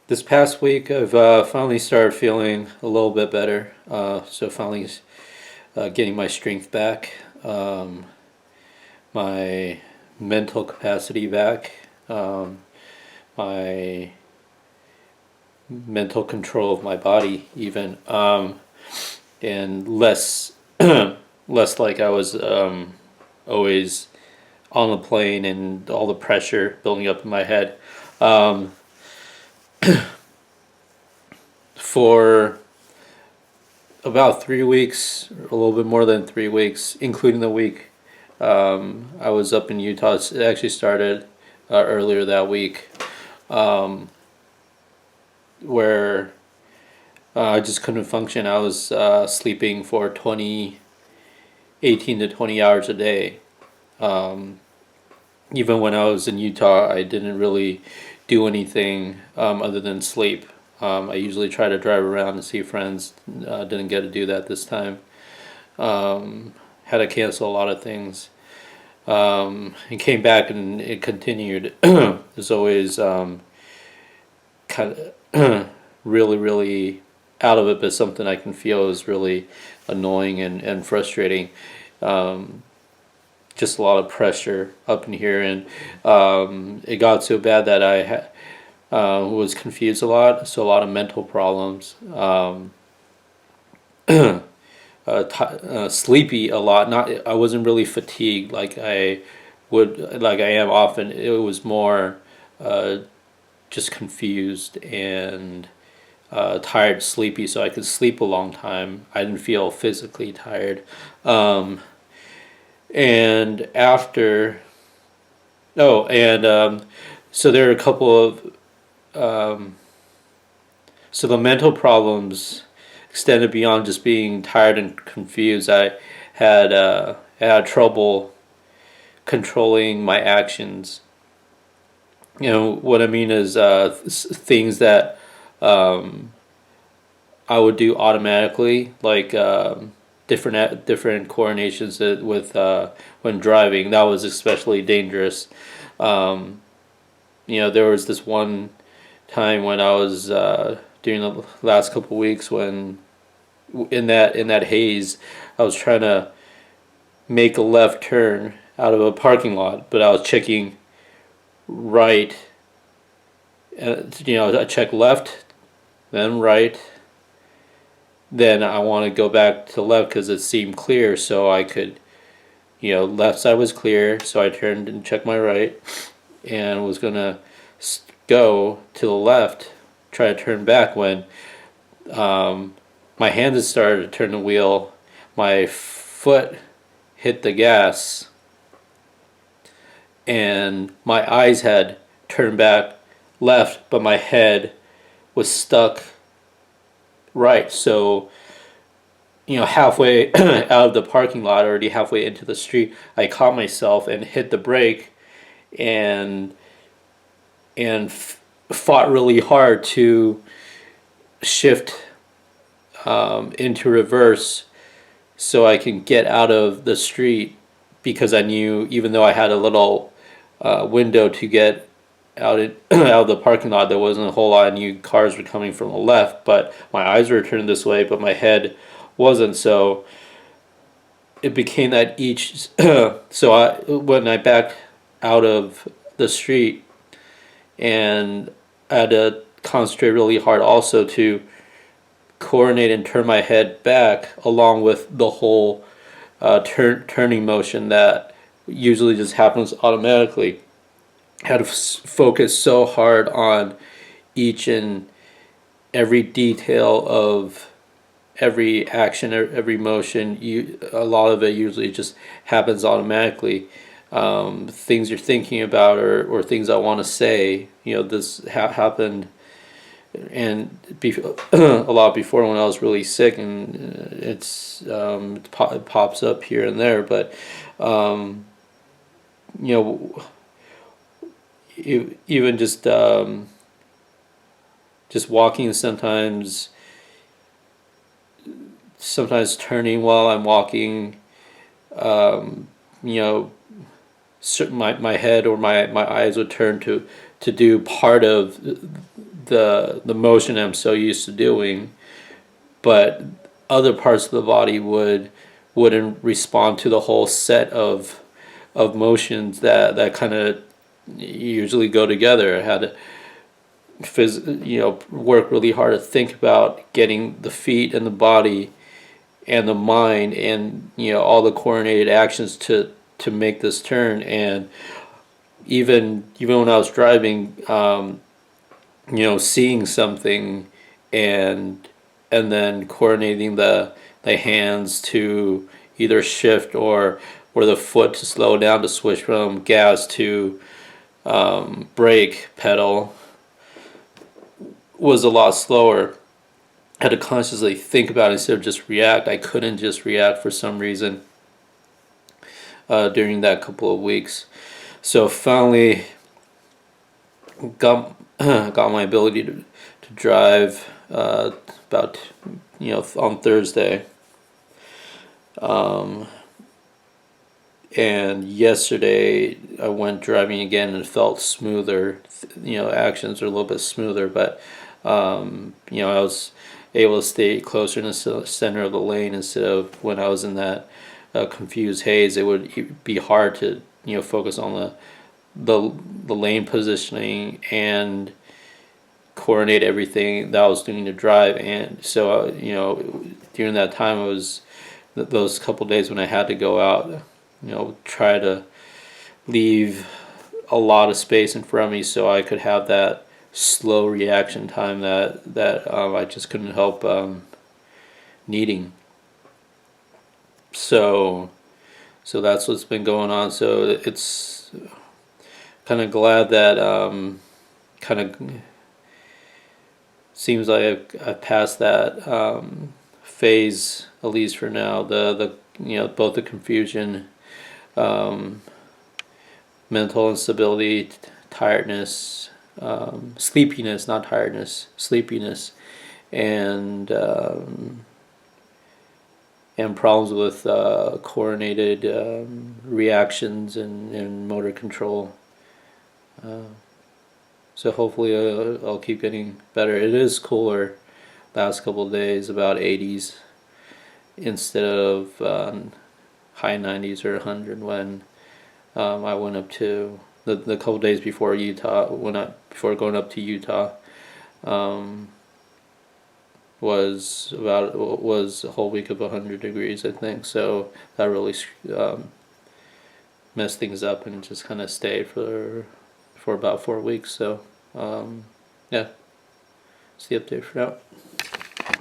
This past week, I've finally started feeling a little bit better. So finally getting my strength back, my mental capacity back, my mental control of my body, even, and less less like I was always on the plane and all the pressure building up in my head. Um, for about 3 weeks, a little bit more than 3 weeks, including the week I was up in Utah. It actually started earlier that week, where I just couldn't function. I was sleeping for 18 to 20 hours a day. Um, Even when I was in Utah, I didn't really do anything other than sleep. I usually try to drive around and see friends. Didn't get to do that this time. Had to cancel a lot of things. And came back and it continued. It's always kind of really, really out of it, but something I can feel is really annoying and frustrating. Um, just a lot of pressure up in here, and it got so bad that was confused a lot, so a lot of mental problems. Sleepy a lot. Not I wasn't really fatigued like I am often. It was more uh, just confused and tired, sleepy, so I could sleep a long time. I didn't feel physically tired. Um, and after Oh, and so there are a couple of um, so the mental problems extended beyond just being tired and confused. I had trouble controlling my actions. You know what I mean is things that um, I would do automatically, like different coordinations with when driving. That was especially dangerous. Um, there was this one time when I was during the last couple of weeks when in that haze, I was trying to make a left turn out of a parking lot, but I was checking right. I check left, then right, then I want to go back to left because it seemed clear, so I could, left side was clear, so I turned and checked my right, and was gonna go to the left, try to turn back when um, my hands had started to turn the wheel, my foot hit the gas, and my eyes had turned back left, but my head was stuck right. So, halfway out of the parking lot, already halfway into the street, I caught myself and hit the brake and fought really hard to shift into reverse so I can get out of the street, because I knew, even though I had a little window to get out of the parking lot, there wasn't a whole lot. I knew cars were coming from the left, but my eyes were turned this way, but my head wasn't. So it became that each. So when I backed out of the street, and I had to concentrate really hard also to coordinate and turn my head back along with the whole turning motion that usually just happens automatically. I had to focus so hard on each and every detail of every action, every motion. A lot of it usually just happens automatically. Things you're thinking about, or things I want to say. This happened and a lot before when I was really sick, and it pops up here and there. But um, you know, even just walking, sometimes turning while I'm walking, um, you know, my head or my eyes would turn to do part of the motion I'm so used to doing, but other parts of the body wouldn't respond to the whole set of motions that kind of usually go together. I had to work really hard to think about getting the feet and the body and the mind and all the coordinated actions to make this turn. And even when I was driving, seeing something and then coordinating the hands to either shift or the foot to slow down to switch from gas to brake pedal was a lot slower. I had to consciously think about it instead of just react. I couldn't just react for some reason during that couple of weeks. So finally got got my ability to drive about on Thursday. And yesterday I went driving again and it felt smoother. Actions are a little bit smoother, but I was able to stay closer in the center of the lane instead of when I was in that confused haze. It would be hard to focus on the lane positioning and coordinate everything that I was doing to drive. And so during that time, it was those couple days when I had to go out, try to leave a lot of space in front of me so I could have that slow reaction time that I just couldn't help needing. So that's what's been going on. So it's kind of glad that kind of seems like I've passed that phase, at least for now. The both the confusion, mental instability, tiredness, sleepiness, not tiredness, sleepiness, and problems with coordinated reactions and motor control. So hopefully I'll keep getting better. It is cooler last couple of days, about 80s instead of high 90s or 100 when I went up to the couple days before before going up to Utah. Was a whole week of 100 degrees, I think. So that really messed things up and just kind of stayed for about 4 weeks. So yeah, it's the update for now.